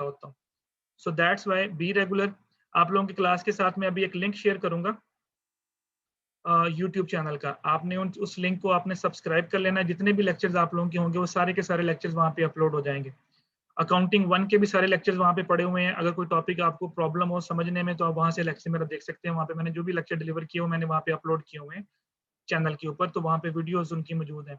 करता होता हूँ। So that's why be regular. आप लोगों की क्लास के साथ में अभी एक लिंक शेयर करूंगा यूट्यूब चैनल का। आपने उस लिंक को आपने सब्सक्राइब कर लेना है। जितने भी लेक्चर्स आप लोगों के होंगे वो सारे के सारे लेक्चर्स वहाँ पे अपलोड हो जाएंगे। अकाउंटिंग 1 के भी सारे लेक्चर्स वहाँ पे पड़े हुए हैं। अगर कोई टॉपिक आपको प्रॉब्लम हो समझने में तो आप वहाँ से लेक्चर मेरा देख सकते हैं। वहाँ पे मैंने जो भी लेक्चर डिलीवर किए हो मैंने वहाँ पे अपलोड किए हुए हैं चैनल के ऊपर, तो वहाँ पे वीडियोस उनकी मौजूद हैं,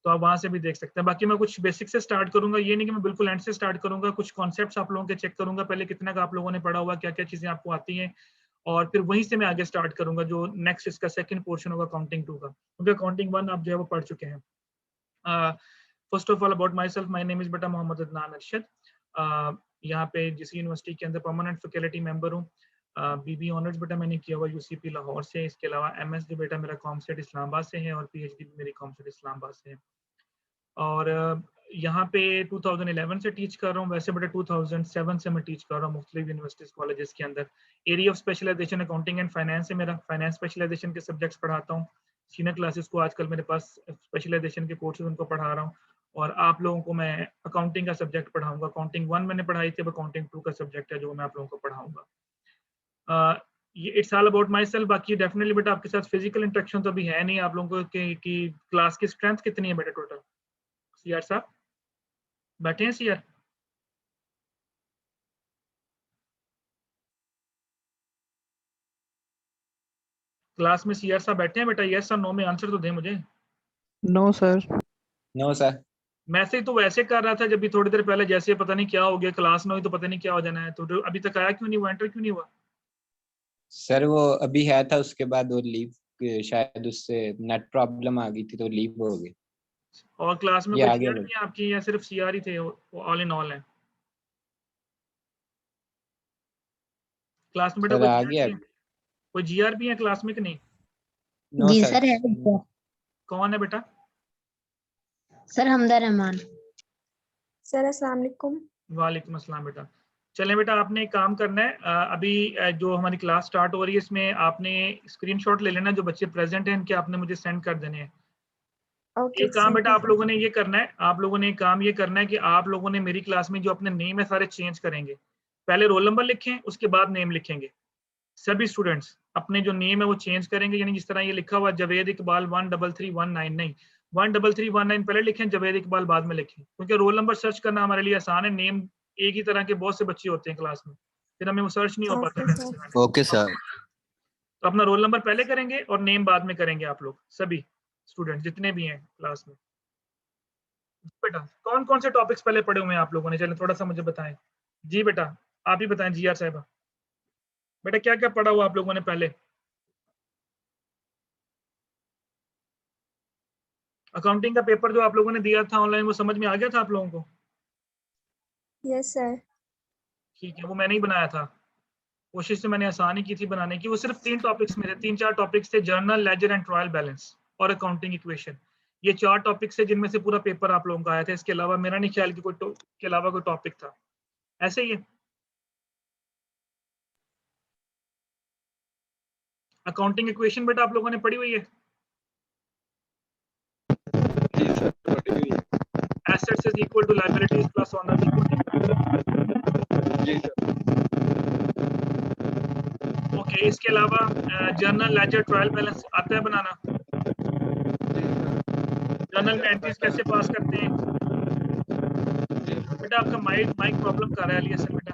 तो आप वहाँ से भी देख सकते हैं। बाकी मैं कुछ बेसिक से स्टार्ट करूंगा, ये नहीं कि मैं बिल्कुल एंड से स्टार्ट करूंगा। कुछ कॉन्सेप्ट्स आप लोगों के चेक करूंगा पहले, कितना का आप लोगों ने पढ़ा हुआ, क्या क्या चीजें आपको आती हैं, और फिर वहीं से मैं आगे स्टार्ट करूंगा जो नेक्स्ट इसका सेकंड पोर्शन होगा अकाउंटिंग 2 का, क्योंकि अकाउंटिंग 1 आप जो है वो पढ़ चुके हैं। First of all about my self, my name is बेटा मोहम्मद अदनान अरशद। यहाँ पे जिस यूनिवर्सिटी के अंदर परमानेंट फैकल्टी मेंबर हूँ। बीबी ऑनर्स बेटा मैंने किया हुआ यूसीपी लाहौर से। इसके अलावा एमएसडी बेटा मेरा कॉमसेट इस्लामाबाद से है, और पीएचडी भी मेरी कॉमसेट इस्लामाबाद से है। और यहाँ पे 2011 से टीच कर रहा हूँ। वैसे बेटा 2007 से मैं टीच कर रहा हूँ मुख्तलिफ यूनिवर्सिटीज कॉलेजेस के अंदर। Area of specialization accounting and finance है मेरा। फाइनेंस स्पेशलाइजेशन के सब्जेक्ट्स पढ़ाता हूँ। सीनियर क्लासेस को आजकल मेरे पास स्पेशलाइजेशन के कोर्सेज उनको पढ़ा रहा हूँ, और आप लोगों को मैं अकाउंटिंग का सब्जेक्ट पढ़ाऊंगा। अकाउंटिंग 1 मैंने पढ़ाई थी, अब अकाउंटिंग 2 का सब्जेक्ट है जो मैं आप लोगों को पढ़ाऊंगा। ये it's all about my self. बाकी डेफिनेटली बेटा आपके साथ फिजिकल इंटरेक्शन तो अभी है नहीं। आप लोगों को की क्लास की स्ट्रेंथ कितनी है बेटा टोटल? सीआर साहब बैठे हैं? सीआर क्लास में सीआर साहब बैठे हैं बेटा? यस और नो में आंसर तो दें मुझे। No sir. No sir. Message तो वैसे कर रहा था जब भी थोड़ी देर पहले, जैसे पता नहीं क्या हो गया, क्लास में हुई तो पता नहीं क्या हो जाना है। तो अभी तक आया क्यों नहीं, वो एंटर क्यों नहीं हुआ? सर वो अभी है था, उसके बाद वो लीव, शायद उससे नेट प्रॉब्लम आ गई थी तो लीव हो गई। और क्लास में ये कोई आ गया जीआर भी है आपकी, या सिर्फ सीआर ही थे? ऑल इन ऑल है क्लास में बेटा? सर कोई आ जीआर गया। भी है? कोई जीआर भी है क्लास में कि नहीं? नो जी सर। सर है। कौन है बेटा? सर हमदा रहमान। सर अस्सलाम वालेकुम। वालेकुम अस्सलाम बेटा। चलें बेटा, आपने एक काम करना है। अभी जो हमारी क्लास स्टार्ट हो रही है इसमें आपने स्क्रीनशॉट ले लेना, जो बच्चे प्रेजेंट हैं इनके आपने मुझे सेंड कर देने हैं। ओके एक काम सर, बेटा ठीक आप है। लोगों ने ये करना है, आप लोगों ने एक काम ये करना है कि आप लोगों ने मेरी क्लास में जो अपने नेम है सारे चेंज करेंगे। पहले रोल नंबर लिखें, उसके बाद नेम लिखेंगे। सभी स्टूडेंट्स अपने जो नेम है वो चेंज करेंगे, यानी जिस तरह ये लिखा हुआ जावेद इकबाल 13319 नहीं, 13319 पहले लिखें, जावेद इकबाल बाद में लिखें, क्योंकि रोल नंबर सर्च करना हमारे लिए आसान है। नेम एक ही तरह के बहुत से बच्चे होते हैं क्लास में, फिर हमें वो सर्च नहीं हो पाता। Okay sir. Okay sir. तो अपना रोल नंबर पहले करेंगे और नेम बाद में करेंगे आप लोग सभी स्टूडेंट जितने भी हैं क्लास में। बेटा कौन कौन से टॉपिक्स पहले पढ़े हुए हैं आप लोगों ने, चले थोड़ा सा मुझे बताएं। जी बेटा आप ही बताएं, जी आर साहिबा बेटा क्या क्या पढ़ा हुआ आप लोगों ने पहले? अकाउंटिंग का पेपर जो आप लोगों ने दिया था ऑनलाइन वो समझ में आ गया था आप लोगों को? Yes sir. ठीक है, वो मैंने ही बनाया था। कोशिश तो मैंने आसान ही की थी बनाने की। वो सिर्फ 3 टॉपिक्स में थे, 3-4 टॉपिक्स थे, journal, ledger and trial balance और अकाउंटिंग इक्वेशन। ये 4 टॉपिक्स थे जिनमें से पूरा पेपर आप लोगों का आया था। इसके अलावा मेरा नहीं ख्याल कि कोई के अलावा कोई टॉपिक था। ऐसे ही है। अकाउंटिंग इक्वेशन बेटा आप लोगों ने पढ़ी हुई है? जी सर पढ़ी हुई है। Assets is equal to liabilities plus owners equal to. जी सर। ओके, इसके अलावा जर्नल, लेजर, ट्रायल बैलेंस आता है बनाना? जर्नल में एंट्रीज कैसे पास करते हैं? बेटा आपका माइक प्रॉब्लम कर रहा है अली हसन बेटा।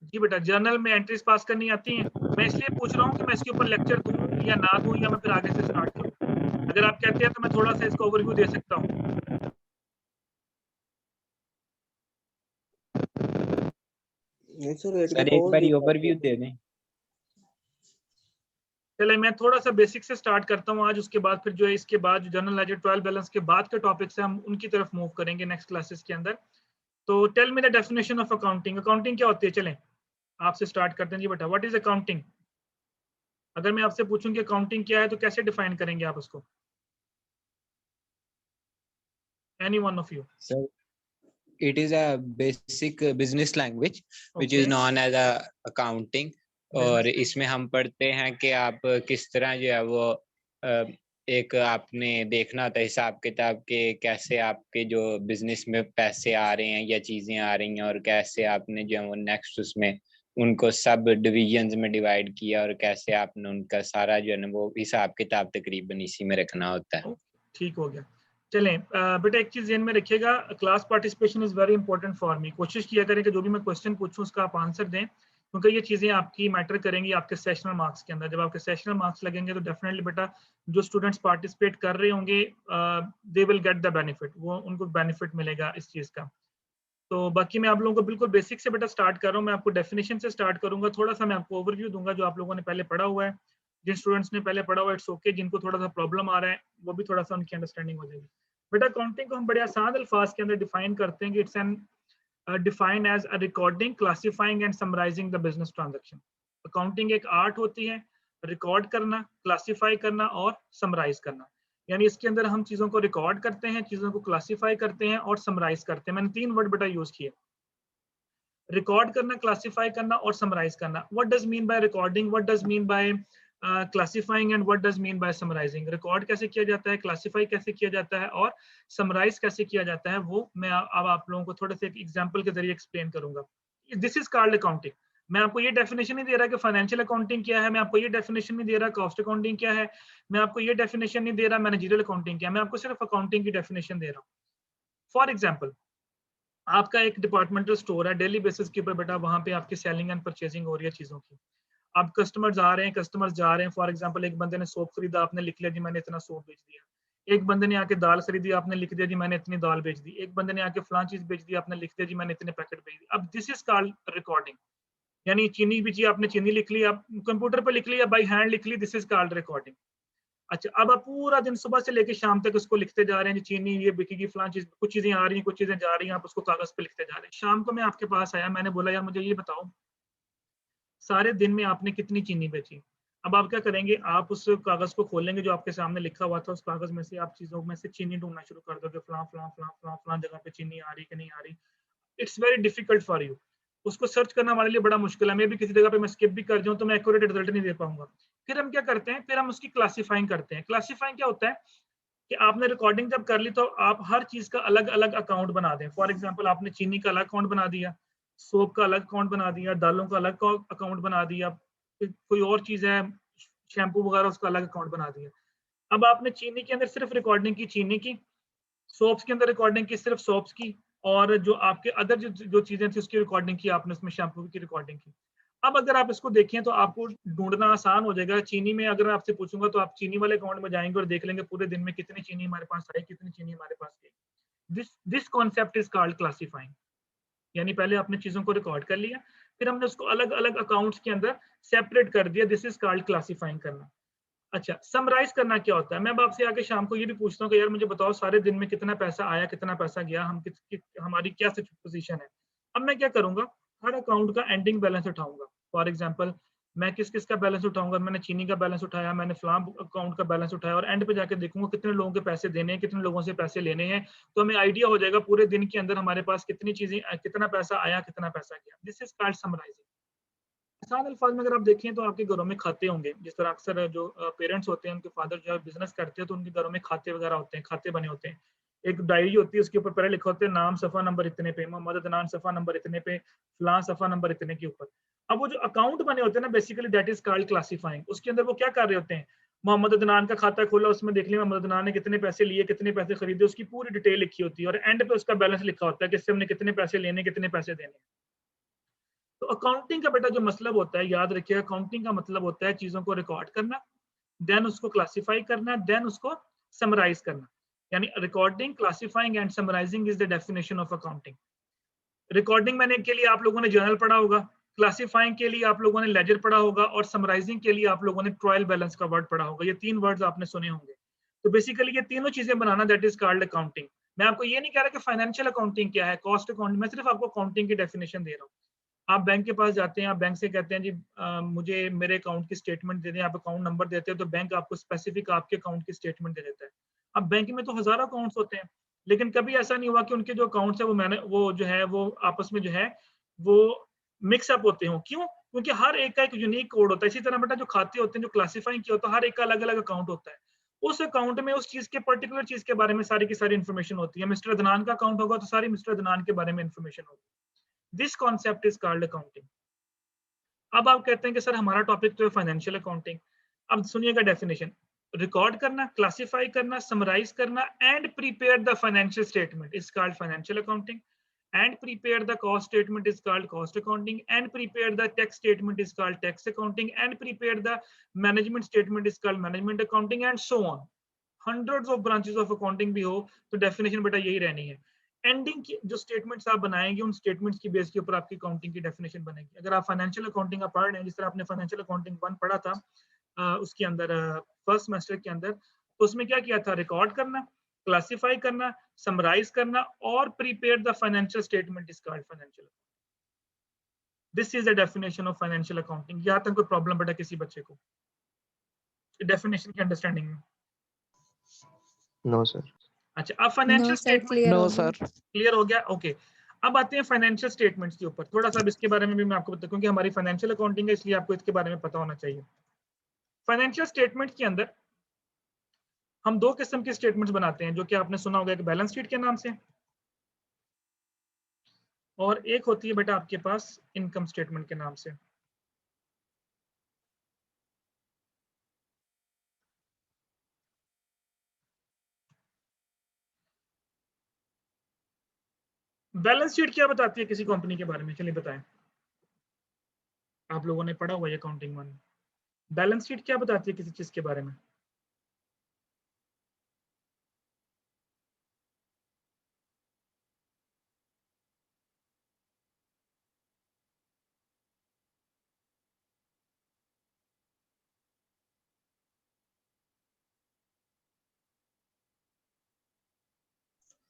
जी बेटा जर्नल में एंट्रीज पास करनी आती हैं? मैं इसलिए पूछ रहा हूँ कि मैं इसके ऊपर लेक्चर दूं या ना दूं, या मैं फिर आगे से स्टार्ट करूं। अगर आप कहते हैं तो मैं थोड़ा सा इसका ओवरव्यू दे सकता हूँ। सर एक बार ओवरव्यू दे दें। चले मैं थोड़ा सा बेसिक से स्टार्ट करता हूँ आज, उसके बाद फिर जो है इसके बाद जो जनरल लेजर, ट्रायल बैलेंस के बाद के टॉपिक्स हैं हम उनकी तरफ मूव करेंगे नेक्स्ट क्लासेस के अंदर। तो tell me the definition of accounting. Accounting क्या होती है? चलें आपसे स्टार्ट करते हैं। जी बेटा व्हाट इज अकाउंटिंग? अगर मैं आपसे पूछूं कि अकाउंटिंग क्या है तो कैसे डिफाइन करेंगे आप उसको? Any one of you? Sir it is a basic business language which is Okay. known as a accounting। और इसमें हम पढ़ते हैं कि आप किस तरह जो है वो एक आपने देखना होता है हिसाब किताब के कैसे आपके जो बिजनेस में पैसे आ रहे हैं या चीजें आ रही हैं, और कैसे आपने जो है वो नेक्स्ट उसमें उनको सब डिविजन्स में डिवाइड किया, और कैसे आपने उनका सारा जो है ना वो हिसाब किताब तकरीबन इसी में रखना होता है। ठीक हो गया। चलें बेटा, एक चीज ध्यान में रखिएगा, class participation is very important for me. कोशिश किया करें कि जो भी मैं क्वेश्चन पूछूं उसका आप आंसर दें, क्योंकि ये चीजें आपकी मैटर करेंगी आपके सेशनल मार्क्स के अंदर। जब आपके सेशनल मार्क्स लगेंगे तो डेफिनेटली बेटा जो स्टूडेंट्स पार्टिसिपेट कर रहे होंगे they will get the benefit, वो उनको बेनिफिट मिलेगा इस चीज का। तो बाकी मैं आप लोगों को बिल्कुल बेसिक से बेटा स्टार्ट कर रहा हूँ। मैं आपको डेफिनेशन से स्टार्ट करूंगा, थोड़ा सा मैं आपको ओवरव्यू दूंगा जो आप लोगों ने पहले पढ़ा हुआ है। जिन स्टूडेंट्स ने पहले पढ़ा हुआ है इट्स ओके, जिनको थोड़ा सा प्रॉब्लम आ रहा है वो भी थोड़ा सा उनकी अंडरस्टैंडिंग हो जाएगी। बेटा काउंटिंग को हम बड़े आसान अल्फाज के अंदर डिफाइन करते हैं कि it's an defined as a recording, classifying and summarizing the business transaction. Accounting एक आर्ट होती है, रिकॉर्ड करना, क्लासिफाई करना और समराइज करना। यानी इसके अंदर हम चीजों को रिकॉर्ड करते हैं, चीजों को क्लासिफाई करते हैं और समराइज करते हैं। मैंने 3 वर्ड बेटा यूज किए, रिकॉर्ड करना, क्लासिफाई करना और समराइज करना। What does mean by recording, what does mean by classifying and what does mean by summarizing. Record कैसे किया जाता है, क्लासिफाई कैसे किया जाता है और समराइज कैसे किया जाता है, वो मैं अब आप लोगों को थोड़े से एक एग्जांपल के जरिए एक्सप्लेन करूंगा। This is called accounting. मैं आपको ये डेफिनेशन नहीं दे रहा कि फाइनेंशियल अकाउंटिंग क्या है, मैं आपको ये डेफिनेशन नहीं दे रहा कॉस्ट अकाउंटिंग क्या है, मैं आपको ये डेफिनेशन नहीं दे रहा मैनेजरियल अकाउंटिंग क्या है, मैं आपको सिर्फ अकाउंटिंग की डेफिनेशन दे रहा हूँ। फॉर एग्जाम्पल, आपका एक डिपार्टमेंटल स्टोर है, डेली बेसिस के ऊपर बेटा वहां पे आपकी सेलिंग एंड परचेजिंग हो रही है चीजों की। अब कस्टमर्स आ रहे हैं, कस्टमर्स जा रहे हैं। फॉर एग्जांपल, एक बंदे ने सोप खरीदा, आपने लिख लिया जी मैंने इतना सोप बेच दिया। एक बंदे ने आके दाल खरीदी, आपने लिख दिया जी मैंने इतनी दाल बेच दी। एक बंदे ने आके फलां चीज बेच दी, आपने लिख दिया जी मैंने इतने पैकेट बेच दी। अब दिस इज कॉल्ड रिकॉर्डिंग। यानी चीनी बेची, आपने चीनी लिख ली, आप कंप्यूटर पर लिख लिया, बाई हैंड लिख ली, दिस इज कॉल्ड रिकॉर्डिंग। अच्छा, अब आप पूरा दिन सुबह से लेकर शाम तक उसको लिखते जा रहे हैं, चीनी ये बिकेगी, फलां चीज, कुछ चीजें आ रही हैं, कुछ चीजें जा रही हैं, आप उसको कागज पे लिखते जा रहे हैं। शाम को मैं आपके पास आया, मैंने बोला यार मुझे ये बताओ सारे दिन में आपने कितनी चीनी बेची। अब आप क्या करेंगे, आप उस कागज को खोलेंगे जो आपके सामने लिखा हुआ था, उस कागज में से आप चीजों में से चीनी ढूंढना शुरू कर दोगे, फलां फलां फलां फलां फलां जगह पे चीनी आ रही कि नहीं आ रही। It's very difficult for you, उसको सर्च करना हमारे लिए बड़ा मुश्किल है। मैं भी किसी जगह पे मैं स्किप भी कर जाऊं तो मैं एक्यूरेट रिजल्ट नहीं दे पाऊंगा। फिर हम क्या करते हैं, फिर हम उसकी क्लासिफाइंग करते हैं। क्लासिफाइंग क्या होता है कि आपने रिकॉर्डिंग जब कर ली तो आप हर चीज का अलग अलग अकाउंट बना दें। फॉर एग्जांपल, आपने चीनी का अलग अकाउंट बना दिया, सोप का अलग अकाउंट बना दिया, दालों का अलग अकाउंट बना दिया, कोई और चीज है शैम्पू वगैरह उसका अलग अकाउंट बना दिया। अब आपने चीनी के अंदर सिर्फ रिकॉर्डिंग की चीनी की, सोप्स के अंदर रिकॉर्डिंग की सिर्फ सोप्स की, और जो आपके अदर जो चीजें थी उसकी रिकॉर्डिंग की आपने, उसमें शैम्पू की रिकॉर्डिंग की। अब अगर आप इसको देखें तो आपको ढूंढना आसान हो जाएगा। चीनी में अगर आपसे पूछूंगा तो आप चीनी वाले अकाउंट में जाएंगे और देख लेंगे पूरे दिन में कितनी चीनी हमारे पास आई, कितनी चीनी हमारे पास गई। This concept is called classifying. यानी पहले आपने चीजों को रिकॉर्ड कर लिया, फिर हमने उसको अलग अलग अकाउंट्स के अंदर सेपरेट कर दिया। दिस इज कॉल्ड क्लासिफाइंग करना। अच्छा, समराइज करना क्या होता है? मैं अब आपसे आके शाम को ये भी पूछता हूँ कि यार मुझे बताओ सारे दिन में कितना पैसा आया, कितना पैसा गया, हम हमारी क्या पोजीशन है। अब मैं क्या करूंगा, हर अकाउंट का एंडिंग बैलेंस उठाऊंगा। फॉर एग्जांपल, मैं किस किस का बैलेंस उठाऊंगा, मैंने चीनी का बैलेंस उठाया, मैंने फलां अकाउंट का बैलेंस उठाया, और एंड पे जाके देखूंगा कितने लोगों के पैसे देने हैं, कितने लोगों से पैसे लेने हैं। तो हमें आइडिया हो जाएगा पूरे दिन के अंदर हमारे पास कितनी चीजें, कितना पैसा आया, कितना पैसा गया। This is called summarizing. आसान अल्फाज में अगर आप देखें तो आपके घरों में खाते होंगे, जिस तरह अक्सर जो पेरेंट्स होते हैं उनके फादर जो है बिजनेस करते हैं तो उनके घरों में खाते वगैरह होते हैं, खाते बने होते हैं। एक डायरी होती है, उसके ऊपर पहले लिखा होता है नाम सफा नंबर इतने पे, मोहम्मद अदनान सफा नंबर इतने पे, फलां सफा नंबर इतने के ऊपर। अब वो जो अकाउंट बने होते हैं ना, basically that is called classifying. उसके अंदर वो क्या कर रहे होते हैं, मोहम्मद अदनान का खाता खोला, उसमें देख लिया मोहम्मद अदनान ने कितने पैसे लिए, कितने पैसे खरीदे, उसकी पूरी डिटेल लिखी होती है, और एंड पे उसका बैलेंस लिखा होता है कि इससे हमने कितने पैसे लेने, कितने पैसे देने। तो अकाउंटिंग का बेटा जो मतलब होता है, याद रखिएगा, अकाउंटिंग का मतलब होता है चीजों को रिकॉर्ड करना, देन उसको क्लासिफाई करना, देन उसको समराइज करना। यानी recording, classifying and summarizing is the definition of accounting. Recording मैंने के लिए आप लोगों ने जर्नल पढ़ा होगा, क्लासिफाइंग के लिए आप लोगों ने लेजर पढ़ा होगा, और समराइजिंग के लिए आप लोगों ने ट्रायल बैलेंस का वर्ड पढ़ा होगा। ये 3 वर्ड्स आपने सुने होंगे। तो बेसिकली ये तीनों चीजें बनाना, दैट इज कॉल्ड अकाउंटिंग। मैं आपको ये नहीं कह रहा कि फाइनेंशियल अकाउंटिंग क्या है, कॉस्ट अकाउंटिंग, मैं सिर्फ आपको अकाउंटिंग की डेफिनेशन दे रहा हूँ। आप बैंक के पास जाते हैं, आप बैंक से कहते हैं जी मुझे मेरे अकाउंट की स्टेटमेंट दे दें, आप अकाउंट नंबर देते हैं तो बैंक आपको स्पेसिफिक आपके अकाउंट की स्टेटमेंट दे देता है। अब बैंक में तो हजारों अकाउंट्स होते हैं, लेकिन कभी ऐसा नहीं हुआ कि उनके जो अकाउंट्स है वो जो है वो आपस में जो है वो मिक्सअप होते हो। क्यों? क्योंकि हर एक का एक यूनिक कोड होता है। इसी तरह बेटा जो खाते होते हैं, जो क्लासिफाइंग किया होता है, हर एक का अलग अलग अकाउंट होता है। उस अकाउंट में उस चीज के पर्टिकुलर चीज के बारे में सारी की सारी इंफॉर्मेशन होती है। मिस्टर अदनान का अकाउंट होगा तो सारी मिस्टर अदनान के बारे में इंफॉर्मेशन होगी। This concept is called accounting. अब आप कहते हैं कि सर हमारा टॉपिक तो है फाइनेंशियल अकाउंटिंग। अब सुनिएगा डेफिनेशन, रिकॉर्ड करना, क्लासिफाई करना, समराइज करना and prepare the financial statement is called financial accounting, and prepare the cost statement is called cost accounting, and prepare the tax statement is called tax accounting, and prepare the management statement is called management accounting, and so on. hundreds of branches of accounting भी हो तो definition बेटा यही रहनी है। Ending की जो statements आप बनाएंगे उन स्टेटमेंट्स की बेस के ऊपर आपकी अकाउंटिंग की डेफिनेशन बनेगी। अगर आप फाइनेंशियल अकाउंटिंग आप पढ़ रहे हैं, जिस तरह आपने फाइनेंशियल अकाउंटिंग 1 पढ़ा था उसके अंदर फर्स्ट सेमेस्टर के अंदर, तो उसमें क्या किया था, रिकॉर्ड करना, क्लासिफाई करना, समराइज करना और prepare the financial statement is called financial. This is the definition of financial accounting. यहाँ तक कोई प्रॉब्लम बेटा किसी बच्चे को डेफिनेशन की अंडरस्टैंडिंग में? No sir. अच्छा, अब financial no sir, statement clear no हो सर। गया। क्लियर हो गया? ओके। अब आते हैं फाइनेंशियल स्टेटमेंट्स के ऊपर। थोड़ा सा अब इसके बारे में भी मैं आपको बताऊं क्योंकि हमारी फाइनेंशियल अकाउंटिंग है, इसलिए आपको इसके बारे में पता होना चाहिए। फाइनेंशियल स्टेटमेंट के अंदर हम 2 किस्म के स्टेटमेंट्स बनाते हैं, जो कि आपने सुना होगा, एक बैलेंस शीट के नाम से और एक होती है बेटा आपके पास इनकम स्टेटमेंट के नाम से। बैलेंस शीट क्या बताती है किसी कंपनी के बारे में, चलिए बताएं। आप लोगों ने पढ़ा हुआ है अकाउंटिंग 1। बैलेंस शीट क्या बताती है किसी चीज के बारे में?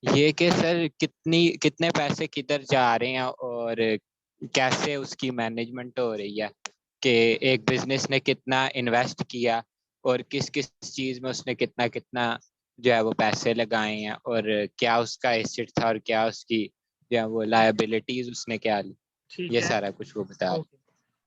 ये कि सर कितने पैसे किधर जा रहे हैं और कैसे उसकी मैनेजमेंट हो रही है, कि एक बिजनेस ने कितना इन्वेस्ट किया और किस किस चीज में उसने कितना कितना जो है वो पैसे लगाए हैं, और क्या उसका एसेट था और क्या उसकी जो है वो लायबिलिटीज उसने क्या ली, ठीक ये है, सारा कुछ वो बता। ओके।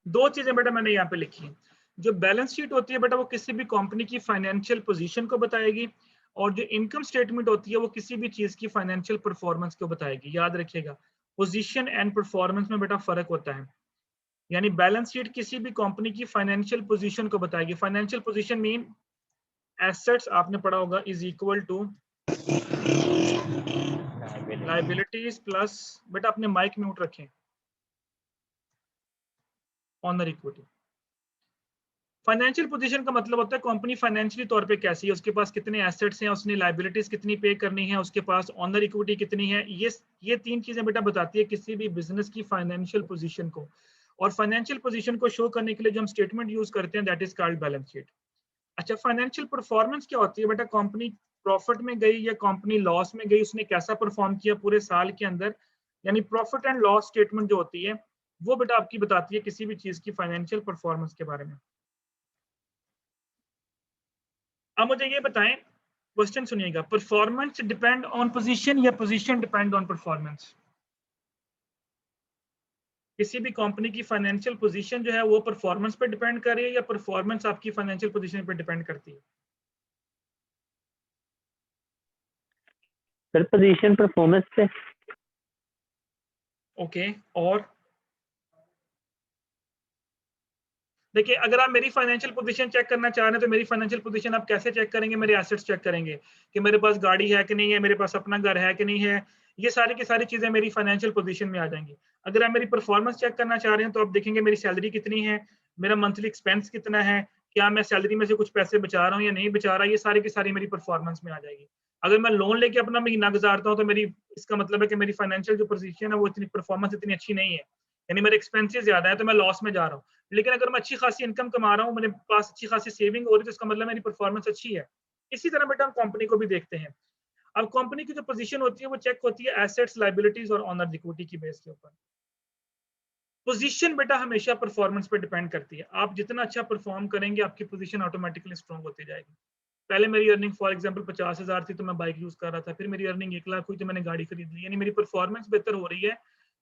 2 चीजें बेटा मैंने यहाँ पे लिखी हैं। जो बैलेंस शीट होती है बेटा वो किसी भी कंपनी की फाइनेंशियल पोजीशन को बताएगी, और जो इनकम स्टेटमेंट होती है वो किसी भी चीज की फाइनेंशियल परफॉर्मेंस को बताएगी। याद रखिएगा, पोजीशन एंड परफॉर्मेंस में बेटा फर्क होता है। यानी बैलेंस शीट किसी भी कंपनी की फाइनेंशियल पोजीशन को बताएगी। फाइनेंशियल पोजीशन मीन एसेट्स, आपने पढ़ा होगा, is equal to liabilities plus, बेटा अपने माइक म्यूट रखें, ऑनर इक्विटी। फाइनेंशियल पोजीशन का मतलब होता है कंपनी फाइनेंशियली तौर पे कैसी है, उसके पास कितने एसेट्स हैं, उसने लायबिलिटीज कितनी पे करनी है, उसके पास ऑनर इक्विटी कितनी है। ये 3 चीजें बेटा बताती है किसी भी बिजनेस की फाइनेंशियल पोजीशन को। और फाइनेंशियल पोजीशन को शो करने के लिए जो हम स्टेटमेंट यूज करते हैं that is called balance sheet. अच्छा, फाइनेंशियल परफॉर्मेंस क्या होती है बेटा? कंपनी प्रॉफिट में गई या कंपनी लॉस में गई, उसने कैसा परफॉर्म किया पूरे साल के अंदर, यानी प्रॉफिट एंड लॉस स्टेटमेंट जो होती है वो बेटा आपकी बताती है किसी भी चीज की फाइनेंशियल परफॉर्मेंस के बारे में। अब मुझे ये बताएं, क्वेश्चन सुनिएगा, परफॉर्मेंस डिपेंड ऑन पोजीशन या पोजीशन डिपेंड ऑन परफॉर्मेंस? किसी भी कंपनी की फाइनेंशियल पोजीशन जो है वो परफॉर्मेंस पे डिपेंड कर रही है या परफॉर्मेंस आपकी फाइनेंशियल पोजीशन पे डिपेंड करती है? सर पोजीशन परफॉर्मेंस पे। ओके, और देखिए, अगर आप मेरी फाइनेंशियल पोजीशन चेक करना चाह रहे हैं तो मेरी फाइनेंशियल पोजीशन आप कैसे चेक करेंगे? मेरे एसेट्स चेक करेंगे कि मेरे पास गाड़ी है कि नहीं है, मेरे पास अपना घर है कि नहीं है। ये सारी की सारी चीजें मेरी फाइनेंशियल पोजीशन में आ जाएंगी। अगर आप मेरी परफॉर्मेंस चेक करना चाह रहे हैं तो आप देखेंगे मेरी सैलरी कितनी है, मेरा मंथली एक्सपेंस कितना है, क्या मैं सैलरी में से कुछ पैसे बचा रहा हूँ या नहीं बचा रहा, ये सारी की सारी मेरी परफॉर्मेंस में आ जाएगी। अगर मैं लोन लेके अपना महीना गुजारता हूँ तो मेरी, इसका मतलब है कि मेरी फाइनेंशियल जो पोजीशन है वो इतनी परफॉर्मेंस इतनी अच्छी नहीं है, यानी मेरे एक्सपेंसेस ज्यादा है तो मैं लॉस में जा रहा हूँ। लेकिन अगर मैं अच्छी खासी इनकम कमा रहा हूँ, मेरे पास अच्छी खासी सेविंग हो रही है, तो इसका मतलब मेरी परफॉर्मेंस अच्छी है। इसी तरह बेटा हम कंपनी को भी देखते हैं। अब कंपनी की जो पोजीशन होती है वो चेक होती है एसेट्स, लायबिलिटीज और ऑनर इक्विटी की बेस के ऊपर। पोजीशन बेटा हमेशा परफॉर्मेंस पे डिपेंड करती है। आप जितना अच्छा परफॉर्म करेंगे आपकी पोजीशन ऑटोमेटिकली स्ट्रांग होती जाएगी। पहले मेरी अर्निंग फॉर एग्जांपल 50,000 थी तो मैं बाइक यूज कर रहा था, फिर मेरी अर्निंग 1 लाख हुई तो मैंने गाड़ी खरीद ली, यानी मेरी परफॉर्मेंस बेहतर हो रही है।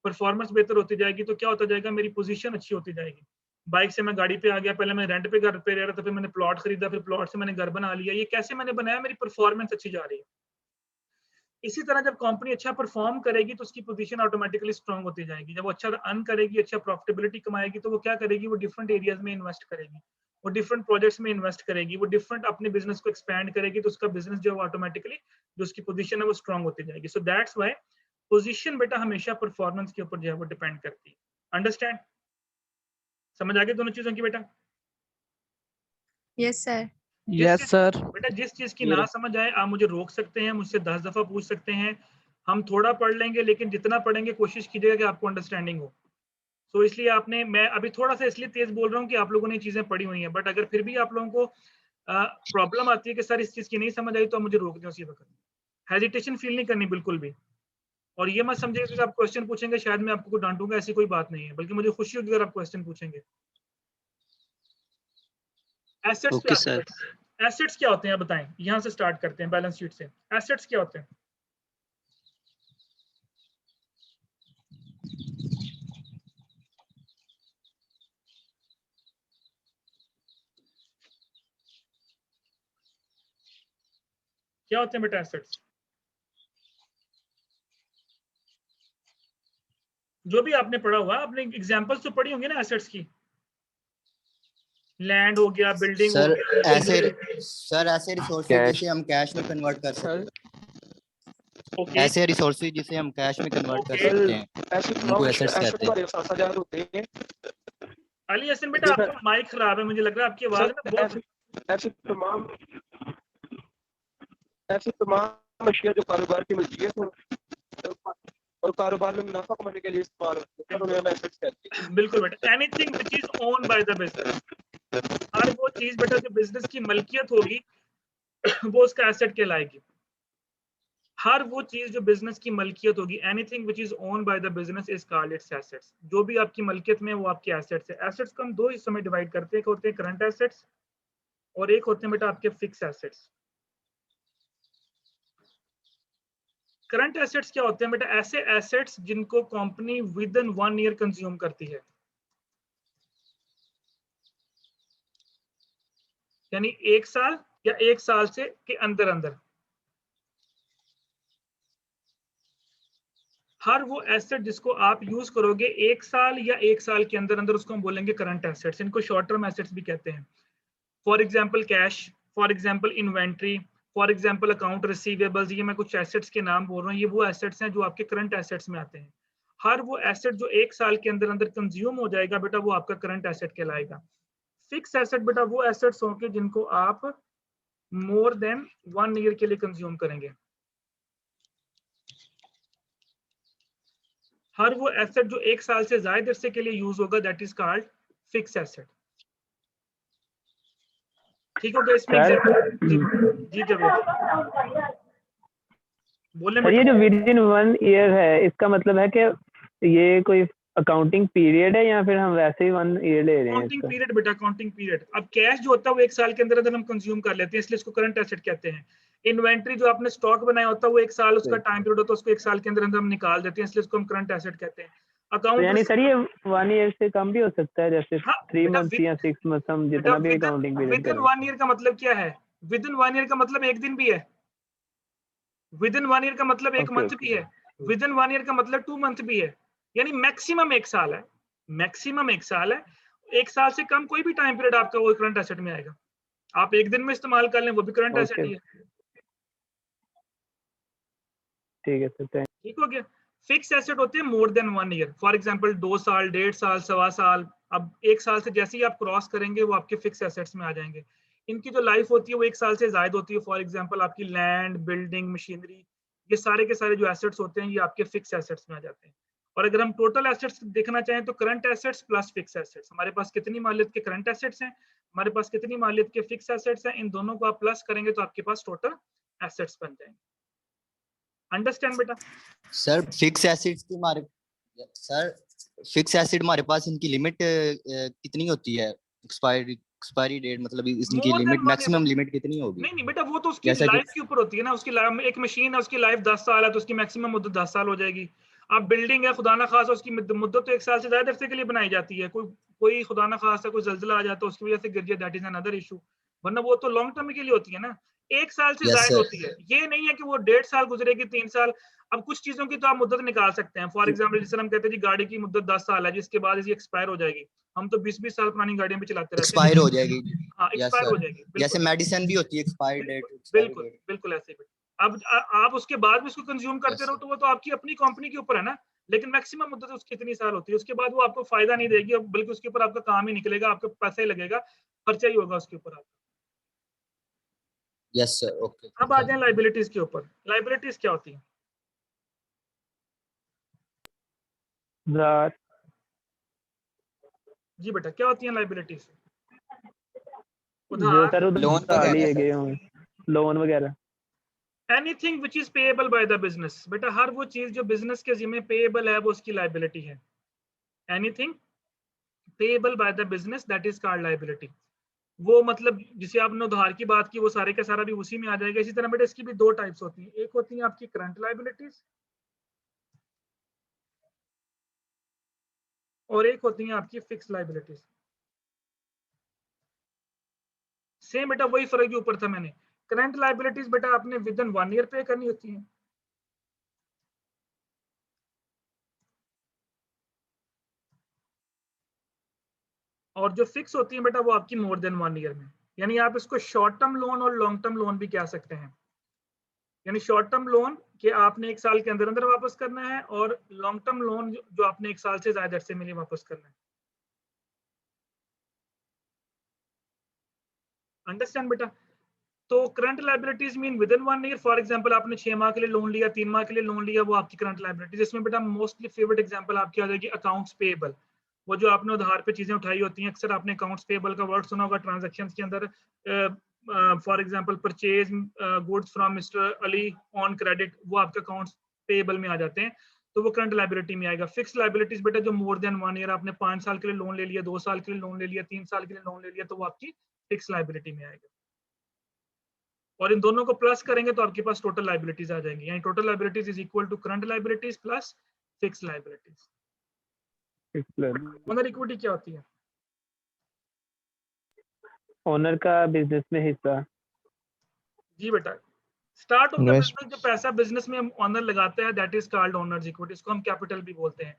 परफॉर्मेंस बेहतर होती जाएगी तो क्या होता जाएगा, मेरी पोजीशन अच्छी होती जाएगी। बाइक से मैं गाड़ी पे आ गया, पहले मैं रेंट पे घर पे रह रहा था, फिर मैंने प्लॉट खरीदा, फिर प्लॉट से मैंने घर बना लिया। ये कैसे मैंने बनाया? मेरी परफॉर्मेंस अच्छी जा रही है। इसी तरह जब कंपनी अच्छा परफॉर्म करेगी तो उसकी पोजीशन ऑटोमेटिकली स्ट्रांग होती जाएगी। जब वो अच्छा अर्न करेगी, अच्छा प्रॉफिटेबिलिटी कमाएगी, तो वो क्या करेगी? वो डिफरेंट एरियाज में इन्वेस्ट करेगी, वो डिफरेंट प्रोजेक्ट्स में इन्वेस्ट करेगी, वो डिफरेंट अपने बिजनेस को एक्सपैंड करेगी, तो उसका बिजनेस जो है ऑटोमेटिकली जो उसकी पोजीशन है वो स्ट्रांग होती जाएगी। सो दैट्स व्हाई पोजीशन बेटा हमेशा परफॉर्मेंस के ऊपर जो है वो डिपेंड करती है। अंडरस्टैंड? समझ आ गई दोनों चीजों की बेटा? Yes sir. Yes sir. बेटा जिस चीज की ना समझ आए आप मुझे रोक सकते हैं, मुझसे 10 दफा पूछ सकते हैं। हम थोड़ा पढ़ लेंगे, लेकिन जितना पढ़ेंगे कोशिश कीजिएगा कि आपको अंडरस्टैंडिंग हो। तो इसलिए आपने, मैं अभी थोड़ा सा इसलिए तेज बोल रहा हूँ कि आप लोगों ने चीजें पढ़ी हुई हैं, बट अगर फिर भी आप लोगों को प्रॉब्लम आती है कि सर इस चीज की नहीं समझ आई, तो आप मुझे रोक दें उसी वक्त। हेजिटेशन फील नहीं करनी बिल्कुल भी। और ये मत समझिएगा कि आप क्वेश्चन पूछेंगे शायद मैं आपको डांटूंगा, ऐसी कोई बात नहीं है, बल्कि मुझे खुशी होगी अगर आप क्वेश्चन पूछेंगे। Assets okay sir. एसेट्स क्या होते हैं बताएं? यहां से स्टार्ट करते हैं, बैलेंस शीट से। एसेट्स क्या होते हैं? क्या होते हैं बेटा एसेट्स? जो भी आपने पढ़ा हुआ, आपने एग्जांपल्स तो पढ़ी होंगी ना एसेट्स की। लैंड हो गया, बिल्डिंग हो सर गया, ऐसे रिसोर्सेज जिसे हम कैश में कन्वर्ट कर सकते हैं। ओके ऐसे रिसोर्सेज जिसे हम कैश में कन्वर्ट कर ओके। सकते हैं, उनको एसेट्स कहते हैं। अली हसन बेटा आपका माइक खराब है, मुझे लग रहा है आपकी आवाज में बहुत। ऐसी तमाम अशिया जो कारोबार की मिलती है और कारोबार में मुनाफा कमाने के लिए इस्तेमाल होती है, उन्हें हम एसेट्स कहते हैं। बिल्कुल बेटा, anything which is owned by the business. हर वो चीज बेटा जो बिजनेस की मलकियत होगी वो उसका एसेट कहलाएगी। हर वो चीज जो बिजनेस की मलकियत होगी, anything which is owned by the business is called its assets. जो भी आपकी मलकियत में है वो आपके एसेट्स है। एसेट्स को हम दो हिस्सों में डिवाइड करते हैं, एक होते हैं करंट एसेट्स और एक होते हैं बेटा आपके फिक्स एसेट्स। करंट एसेट्स क्या होते हैं बेटा? ऐसे एसेट्स जिनको company with in 1 year consume करती है, यानी 1 साल या 1 साल से के अंदर अंदर हर वो एसेट जिसको आप यूज करोगे 1 साल या 1 साल के अंदर अंदर, उसको हम बोलेंगे करंट एसेट्स। इनको शॉर्ट टर्म एसेट्स भी कहते हैं। For example cash, for example inventory, for example account receivables. ये मैं कुछ एसेट्स के नाम बोल रहा हूँ, ये वो एसेट्स हैं जो आपके करंट एसेट्स में आते हैं। हर वो एसेट जो 1 साल के अंदर अंदर कंज्यूम हो जाएगा बेटा, वो आपका करंट एसेट कहलाएगा। फिक्स एसेट बेटा वो एसेट्स होंगे जिनको आप मोर देन 1 ईयर के लिए कंज्यूम करेंगे। हर वो एसेट जो 1 साल से ज्यादा अरसे के लिए यूज होगा, that is called fix asset. ठीक हो गया इसमें? जी जवेद बोले। सर ये जो विद इन 1 ईयर है, इसका मतलब है कि ये कोई अकाउंटिंग पीरियड है या फिर हम वैसे ही 1 ईयर ले रहे हैं? अकाउंटिंग पीरियड बेटा, अकाउंटिंग पीरियड। अब कैश जो होता है वो 1 साल के अंदर अंदर हम कंज्यूम कर लेते हैं, इसलिए इसको करंट एसेट कहते हैं। इन्वेंट्री जो आपने स्टॉक बनाया होता है वो 1 साल उसका टाइम पीरियड होता है, उसको 1 साल के अंदर अंदर हम निकाल देते हैं, इसलिए इसको हम करंट एसेट कहते हैं। तो यानी सर ये 1 ईयर से कम भी हो सकता है, जैसे 3 मंथ या 6 मंथ, हम जितना भी accounting period with in 1 year का मतलब क्या है? विद इन 1 ईयर का मतलब 1 दिन भी है, विद इन 1 ईयर का मतलब 1 मंथ भी है, विद इन 1 ईयर का मतलब 2 मंथ भी है, यानी मैक्सिमम 1 साल है। मैक्सिमम 1 साल है। 1 साल से कम कोई भी टाइम पीरियड आपका वो करंट एसेट में आएगा। आप 1 दिन में इस्तेमाल कर लें वो भी करंट एसेट ही है। ठीक है सर, ठीक हो गया। फिक्स एसेट होते हैं more than 1 year. For example 2 साल, 1.5 साल, 1.25 साल। अब 1 साल से जैसे ही आप क्रॉस करेंगे वो आपके फिक्स एसेट्स में आ जाएंगे। इनकी जो लाइफ होती है वो 1 साल से ज्यादा होती है। फॉर एग्जांपल आपकी लैंड, बिल्डिंग, मशीनरी, ये सारे के सारे जो एसेट्स होते हैं ये आपके फिक्स एसेट्स में आ जाते हैं। और अगर हम टोटल एसेट्स देखना चाहें तो current assets plus fix assets, हमारे पास कितनी मालियत के करंट एसेट्स हैं, हमारे पास कितनी मालियत के फिक्स एसेट्स हैं, इन दोनों को आप प्लस करेंगे तो आपके पास टोटल एसेट्स बन जाएंगे। अंडरस्टैंड बेटा? सर फिक्स एसेट हमारे पास इनकी लिमिट कितनी होती है? एक्सपायरी डेट, मतलब इनकी लिमिट, मैक्सिमम लिमिट कितनी होगी? नहीं बेटा, वो तो उसकी लाइफ के ऊपर होती है ना। उसकी लाइफ, एक मशीन है उसकी लाइफ 10 साल है तो उसकी मैक्सिमम मुद्दत 10 साल हो जाएगी। अब बिल्डिंग है, खुदा ना खास उसकी मुद्दत तो 1 साल से ज्यादा अरसे के लिए बनाई जाती है, कोई खुदा ना खास कोई जल्जला आ जाता है उसकी वजह से गिर जाए, दैट इज अनदर इशू, वरना वो तो लॉन्ग टर्म के लिए होती है ना, 1 साल से Yes, ज्यादा sir. होती है। ये नहीं है कि वो 1.5 साल गुजरेगी, 3 साल। अब कुछ चीजों की तो आप मुद्दत निकाल सकते हैं, फॉर एग्जाम्पल जिससे हम कहते हैं जी गाड़ी की मुद्दत 10 साल है जिसके बाद इसी एक्सपायर हो जाएगी, हम तो 20-20 साल पुरानी गाड़ियां भी चलाते रहते हैं। एक्सपायर हो जाएगी। हाँ, यस एक्सपायर हो सर, जाएगी, जैसे बिल्कुल मेडिसिन भी होती है एक्सपायर डेट। बिल्कुल बिल्कुल ऐसे ही। अब आप उसके बाद भी उसको कंज्यूम करते Yes, रहो तो वो तो आपकी अपनी कंपनी के ऊपर है ना, लेकिन मैक्सिमम मुद्दत उसकी इतनी साल होती है, उसके बाद वो आपको फायदा नहीं देगी, बल्कि उसके ऊपर आपका काम ही निकलेगा, आपका पैसा ही लगेगा, खर्चा ही होगा उसके ऊपर आपका। Yes sir, okay. अब आ जाए लाइबिलिटीज के ऊपर। लाइबिलिटीज क्या होती है उधार। जी बेटा, क्या होती है लाइबिलिटीज? जो उधार, सर लोन उधार लिए वगैरह गए होंगे, लोन वगैरह। Anything which is payable by the business. बेटा हर वो चीज जो बिजनेस के जिम्मे पेएबल है वो उसकी लाइबिलिटी है। Anything payable by the business that is called liability. वो मतलब जिसे आपने उधार की बात की वो सारे का सारा भी उसी में आ जाएगा। इसी तरह बेटा इसकी भी 2 टाइप्स होती हैं, एक होती है आपकी करंट लाइबिलिटीज और एक होती है आपकी फिक्स लाइबिलिटीज। सेम बेटा वही फर्क के ऊपर था मैंने। करंट लाइबिलिटीज बेटा आपने विद इन 1 ईयर पे करनी होती है, और जो फिक्स होती है बेटा वो आपकी मोर देन 1 ईयर में। यानी आप इसको शॉर्ट टर्म लोन और लॉन्ग टर्म लोन भी कह सकते हैं। यानी शॉर्ट टर्म लोन के आपने 1 साल के अंदर अंदर वापस करना है, और लॉन्ग टर्म लोन जो आपने 1 साल से ज्यादा अरसे में वापस करना है। अंडरस्टैंड बेटा? तो current liabilities mean with in 1 year. For example आपने 6 माह के लिए लोन लिया, 3 माह के लिए लोन लिया, वो आपकी करंट लाइबिलिटीज। इसमें बेटा मोस्टली फेवरेट एग्जांपल आपकी आ जाएगी अकाउंट्स पेएबल। वो जो आपने उधार पे चीजें उठाई होती हैं, अक्सर आपने अकाउंट्स पेएबल का वर्ड सुना होगा ट्रांजैक्शंस के अंदर। For example purchase goods from mister Ali on credit, वो आपके अकाउंट्स पेएबल में आ जाते हैं, तो वो करंट लाइबिलिटी में आएगा। फिक्स लाइबिलिटीज बेटा जो मोर देन 1 ईयर, आपने 5 साल के लिए लोन ले लिया, 2 साल के लिए लोन ले लिया, 3 साल के लिए लोन ले लिया, तो वो आपकी फिक्स लाइबिलिटी में आएगा। और इन दोनों को प्लस करेंगे तो आपके पास टोटल लाइबिलिटीज आ जाएंगी। यानी total liabilities is equal to current liabilities plus fix liabilities. Owner equity क्या होती है? ओनर का बिजनेस में हिस्सा। जी बेटा, start of the invest business जो पैसा बिजनेस में ऑनर लगाता है that is called owners equity. इसको हम कैपिटल भी बोलते हैं।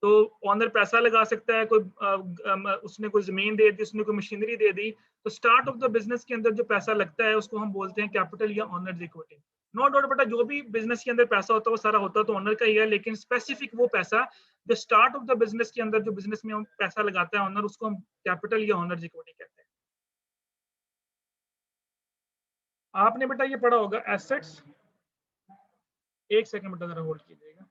तो ऑनर पैसा लगा सकता है, उसने कोई जमीन दे दी, उसने कोई मशीनरी दे दी, तो स्टार्ट ऑफ द बिजनेस के अंदर जो पैसा लगता है उसको हम बोलते हैं कैपिटल या ओनर्स इक्विटी। नो डाउट बेटा जो भी बिजनेस के अंदर पैसा होता है वो सारा होता तो ओनर का ही है, लेकिन स्पेसिफिक वो पैसा जो स्टार्ट ऑफ द बिजनेस के अंदर जो बिजनेस में हम पैसा लगाता है ओनर, उसको हम कैपिटल या ओनर्स इक्विटी कहते हैं। आपने बेटा ये पढ़ा होगा एसेट्स। एक सेकंड बेटा जरा होल्ड कीजिएगा।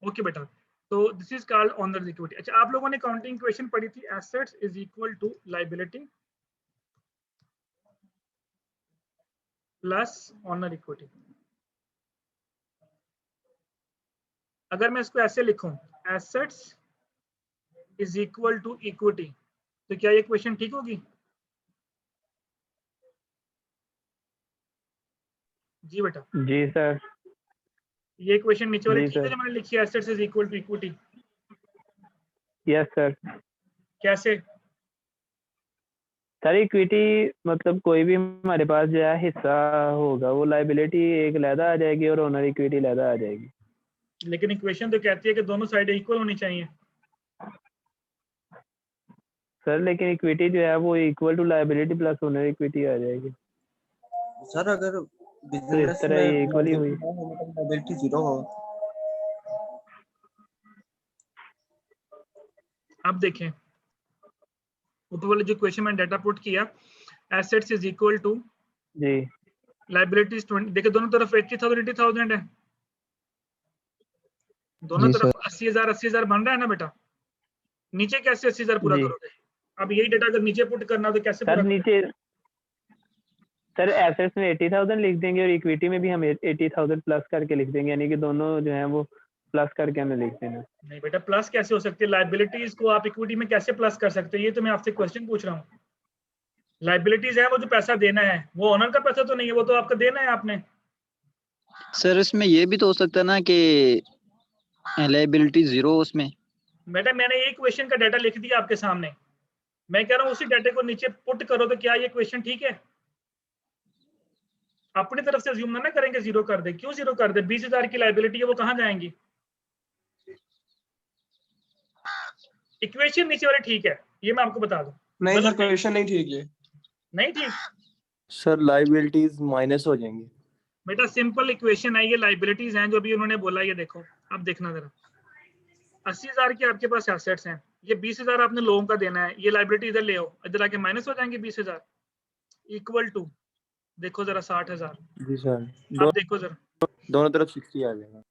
ओके बेटा, तो this is called owners equity. अच्छा, आप लोगों ने काउंटिंग इक्वेशन पढ़ी थी, assets is equal to liability plus owner equity. अगर मैं इसको ऐसे लिखूं, assets is equal to equity, तो क्या ये इक्वेशन ठीक होगी? जी बेटा, जी सर। ये इक्वेशन नीचे वाली जी ठीक है सर। जो मैंने लिखी है, assets is equal to equity. Yes sir. कैसे? सर इक्विटी मतलब कोई भी हमारे पास जो है हिस्सा होगा वो लाइबिलिटी एक लहदा आ जाएगी और ओनर इक्विटी लहदा आ जाएगी। लेकिन इक्वेशन तो कहती है कि दोनों साइड इक्वल होनी चाहिए। सर लेकिन इक्विटी जो है वो equal to liability plus owner equity आ जाएगी, सर अगर तो इस बिजनेस तरह ये में इक्वल ही हुई। लायबिलिटी जीरो हो, अब देखें ऊपर वाले जो क्वेश्चन मैंने डाटा पुट किया, एसेट्स इज इक्वल टू जी लायबिलिटीज 20, देखिए दोनों तरफ 80,000 80,000 है, दोनों जी तरफ सर। 80,000 80,000 बन रहा है ना बेटा। नीचे कैसे 80,000 पूरा जी करोगे? अब यही डेटा अगर नीचे पुट करना हो तो कैसे सर पूरा करोगे? नीचे सर एसेट्स में 80,000 लिख देंगे और इक्विटी में भी हम 80,000 प्लस करके लिख देंगे, यानी कि दोनों जो है वो प्लस करके हमें लिख देना। नहीं बेटा प्लस कैसे हो सकती है? लायबिलिटीज को आप इक्विटी में कैसे प्लस कर सकते हैं? ये तो मैं आपसे क्वेश्चन पूछ रहा हूँ। लायबिलिटीज है वो जो पैसा देना है, वो ओनर का पैसा तो नहीं है, वो तो आपका देना है आपने। सर इसमें ये भी तो हो सकता है ना कि लायबिलिटी जीरो उसमें। बेटा मैंने एक क्वेश्चन का डाटा लिख दिया आपके सामने, मैं कह रहा हूँ उसी डाटे को नीचे पुट करो, तो क्या ये क्वेश्चन ठीक है? अपनी तरफ से अज्यूम ना करेंगे जीरो कर दे। क्यों जीरो कर दे? 20,000 की लायबिलिटी है, वो कहाँ जाएंगी? इक्वेशन नीचे वाले ठीक है, ये मैं आपको बता दूं। नहीं सर क्वेश्चन नहीं ठीक है, नहीं ठीक सर लायबिलिटीज माइनस हो जाएंगी। बेटा, सिंपल इक्वेशन है, ये लायबिलिटीज हैं जो भी उन्होंने बोला। ये देखो अब देखना जरा, 80,000 के आपके पास एसेट्स हैं, ये 20,000 आपने लोगों का देना है, ये लायबिलिटी इधर ले आओ, इधर आके माइनस हो जाएंगे 20,000 इक्वल टू, देखो जरा 60,000। जी सर, अब देखो जरा दोनों तरफ 60 आ जाएगा।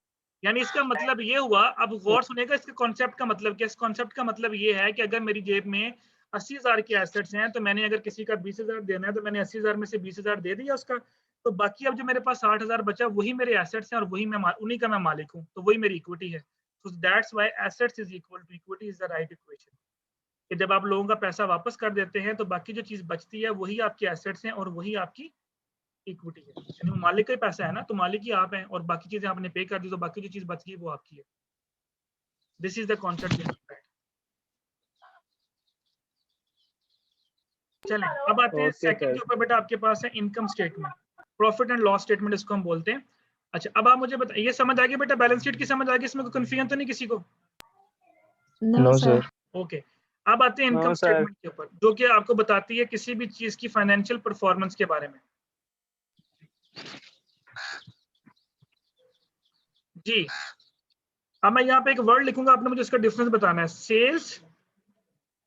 यानी इसका मतलब ये हुआ, अब गौर सुनेगा इसके कॉन्सेप्ट का मतलब क्या। इस कॉन्सेप्ट का मतलब ये है कि अगर मेरी जेब में 80,000 के एसेट्स हैं, तो मैंने अगर किसी का 20,000 देना है, तो मैंने 80,000 में से 20,000 दे दिया उसका, तो बाकी अब जो मेरे पास 60,000 बचा वही मेरे एसेट्स हैं और वही मैं उन्हीं का मैं मालिक हूँ, तो वही मेरी इक्विटी है। So that's why assets is equal to equity is the right equation। कि जब आप लोगों का पैसा वापस कर देते हैं तो बाकी जो चीज बचती है वही आपके एसेट्स हैं और वही आपकी इक्विटी है। यानी वो मालिक का ही पैसा है ना, तो मालिक ही आप हैं, और बाकी चीजें आपने पे कर दी, तो बाकी जो चीज बच गई वो आपकी है। This is the concept. चलें अब आते हैं सेकंड के ऊपर। बेटा आपके पास है income statement, profit and loss statement इसको हम बोलते हैं। अच्छा अब आप मुझे बताइए, ये समझ आ गई बेटा? बैलेंस शीट की समझ आ गई? इसमें कोई कंफ्यूजन तो नहीं किसी को? No sir. ओके अब आते हैं इनकम स्टेटमेंट के ऊपर, जो कि आपको बताती है किसी भी चीज की फाइनेंशियल परफॉर्मेंस के बारे में। जी अब मैं यहाँ पे एक वर्ड लिखूंगा, आपने मुझे उसका डिफरेंस बताना है। सेल्स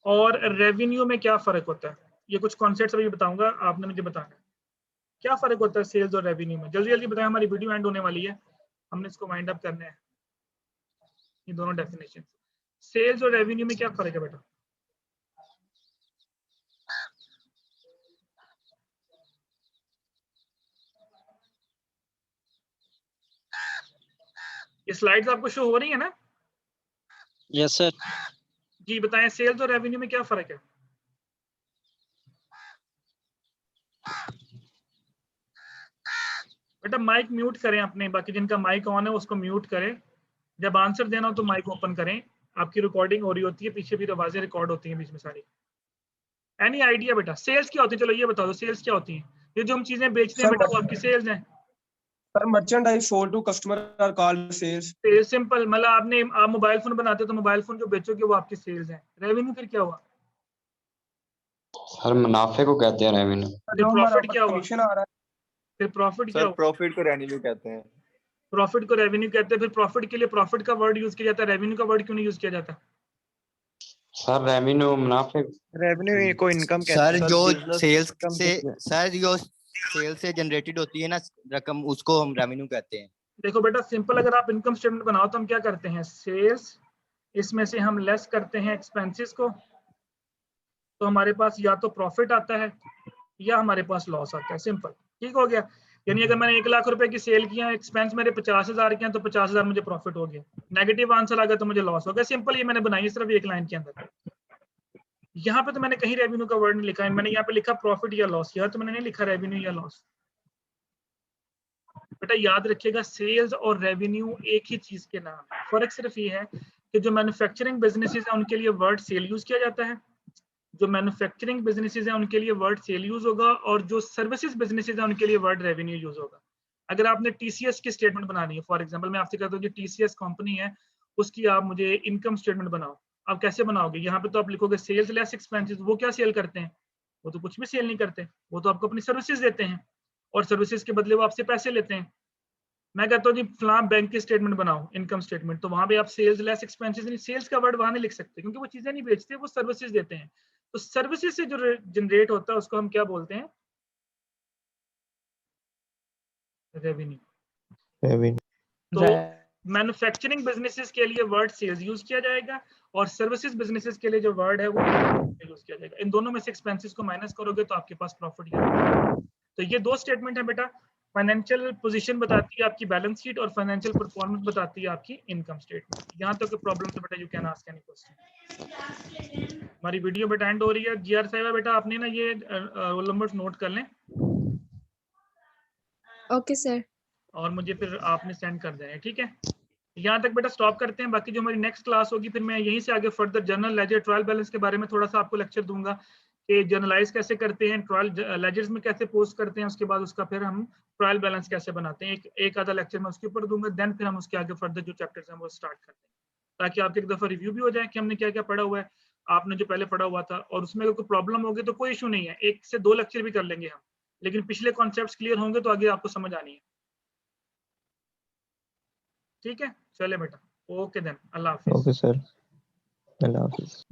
और रेवेन्यू में क्या फर्क होता है? ये कुछ कॉन्सेप्ट्स अभी बताऊंगा, आपने मुझे बताना है क्या फर्क होता है सेल्स और रेवेन्यू में। जल्दी जल्दी बताएं, हमारी वीडियो एंड होने वाली है, हमने इसको वाइंड अप करना है। ये दोनों डेफिनेशन, सेल्स और रेवेन्यू में क्या फर्क है बेटा? ये स्लाइड्स आपको शो हो रही है ना? Yes sir. जी बताएं, सेल्स और रेवेन्यू में क्या फर्क है? बेटा माइक म्यूट करें अपने, बाकी जिनका माइक ऑन है उसको म्यूट करें। जब आंसर देना हो तो माइक ओपन करें, आपकी रिकॉर्डिंग हो रही होती है, पीछे भी आवाजें रिकॉर्ड होती हैं बीच में सारी। एनी आइडिया बेटा सेल्स क्या होती है? चलो ये बता दो सेल्स क्या होती है? ये जो हम चीजें बेचते हैं बेटा वो आपकी सेल्स हैं। Sir merchandise sold to customer are called sales. Simple, मतलब आप मोबाइल फोन बनाते हो तो मोबाइल फोन जो बेचोगे वो आपकी सेल्स है। रेवेन्यू फिर क्या हुआ? सर मुनाफे को कहते हैं रेवेन्यू। फिर प्रॉफिट क्या हुआ? कमीशन आ रहा है। फिर प्रॉफिट क्या सर हुआ? प्रॉफिट को रेवेन्यू कहते हैं। प्रॉफिट को रेवेन्यू कहते हैं। फिर प्रॉफिट के लिए प्रॉफिट का वर्ड यूज किया जाता है, रेवेन्यू का वर्ड क्यों नहीं यूज किया जाता? सर रेवेन्यू मुनाफे। रेवेन्यू को इनकम कहते सर हैं। जो सेल्स से सर जो सेल से जनरेटेड होती है ना रकम, उसको हम रेवेन्यू कहते हैं। देखो बेटा सिंपल, अगर आप इनकम स्टेटमेंट बनाओ तो हम क्या करते हैं, सेल्स, इसमें से हम लेस करते हैं एक्सपेंसेस को, तो हमारे पास या तो प्रॉफिट आता है या हमारे पास लॉस आता है। सिंपल, ठीक हो गया। यानी अगर मैंने 1 लाख रुपए की सेल किया, एक्सपेंस मेरे 50,000 के हैं, तो 50,000 मुझे प्रॉफिट हो गया। नेगेटिव आंसर आ गया तो मुझे लॉस हो गया। सिंपल, ये मैंने बनाई सिर्फ एक लाइन के अंदर। यहाँ पे तो मैंने कहीं रेवेन्यू का वर्ड नहीं लिखा है, मैंने यहाँ पे लिखा प्रॉफिट या लॉस, यहाँ तो मैंने नहीं लिखा रेवेन्यू या लॉस। बेटा याद रखिएगा, सेल्स और रेवेन्यू एक ही चीज के नाम है। फर्क सिर्फ ये है कि जो मैन्युफैक्चरिंग बिजनेसेस हैं उनके लिए वर्ड सेल यूज किया जाता है, जो मैन्युफैक्चरिंग बिजनेसेस हैं उनके लिए वर्ड सेल यूज होगा, और जो सर्विसेज बिजनेसेस हैं उनके लिए वर्ड रेवेन्यू यूज होगा। अगर आपने टीसीएस की स्टेटमेंट बनानी है, फॉर एग्जांपल मैं आपसे कहता हूँ जो टीसीएस कंपनी है उसकी आप मुझे इनकम स्टेटमेंट बनाओ, आप कैसे बनाओगे? यहाँ पे तो आप लिखोगे सेल्स लेस एक्सपेंसेस, वो क्या सेल करते हैं? वो तो कुछ भी सेल नहीं करते, वो तो आपको अपनी सर्विसेज देते हैं और सर्विसेज के बदले वो आपसे पैसे लेते हैं। मैं कहता हूँ जी फलां बैंक की स्टेटमेंट बनाओ, इनकम स्टेटमेंट, तो वहां पे आप सेल्स लेस एक्सपेंसेस नहीं, सेल्स का वर्ड वहां नहीं लिख सकते क्योंकि वो चीजें नहीं बेचते, वो सर्विसेज देते हैं। तो सर्विसेज से जो जनरेट होता है उसको हम क्या बोलते हैं? रेवेन्यू। तो मैन्युफैक्चरिंग बिजनेसेस के लिए वर्ड सेल्स यूज किया जाएगा और सर्विसेज बिजनेसेस के लिए जो वर्ड है वो यूज किया जाएगा। इन दोनों में से एक्सपेंसेस को माइनस करोगे तो आपके पास प्रॉफिट है। तो ये दो स्टेटमेंट है बेटा, फाइनेंशियल पोजीशन बताती है आपकी बैलेंस शीट और फाइनेंशियल परफॉर्मेंस बताती है आपकी इनकम स्टेटमेंट। यहाँ तक प्रॉब्लम है बेटा, you can ask any question. हमारी वीडियो बेटा एंड हो रही है। जीआर साहिबा बेटा आपने ना ये रोल नंबर्स नोट कर लें। Okay sir. और मुझे फिर आपने सेंड कर दें, ठीक है? यहाँ तक बेटा स्टॉप करते हैं। बाकी जो हमारी नेक्स्ट क्लास होगी फिर मैं यहीं से आगे further general ledger trial balance के बारे में थोड़ा सा आपको लेक्चर दूंगा कि जर्नलाइज कैसे करते हैं, ट्रायल लेजर्स में कैसे पोस्ट करते हैं, उसके बाद उसका फिर हम ट्रायल बैलेंस कैसे बनाते हैं, एक आधा लेक्चर मैं उसके ऊपर दूंगा। देन फिर हम उसके आगे फर्दर जो चैप्टर्स हैं वो स्टार्ट करते हैं ताकि आपके एक दफा रिव्यू भी हो जाए कि हमने क्या क्या पढ़ा हुआ है, आपने जो पहले पढ़ा हुआ था। और उसमें अगर कोई प्रॉब्लम होगी तो कोई इशू नहीं है, 1 से 2 लेक्चर भी कर लेंगे हम, लेकिन पिछले कॉन्सेप्ट्स क्लियर होंगे तो आगे आपको समझ आनी है। ठीक है, चले बेटा, ओके देन, अल्लाह हाफिज। ओके सर, अल्लाह हाफिज।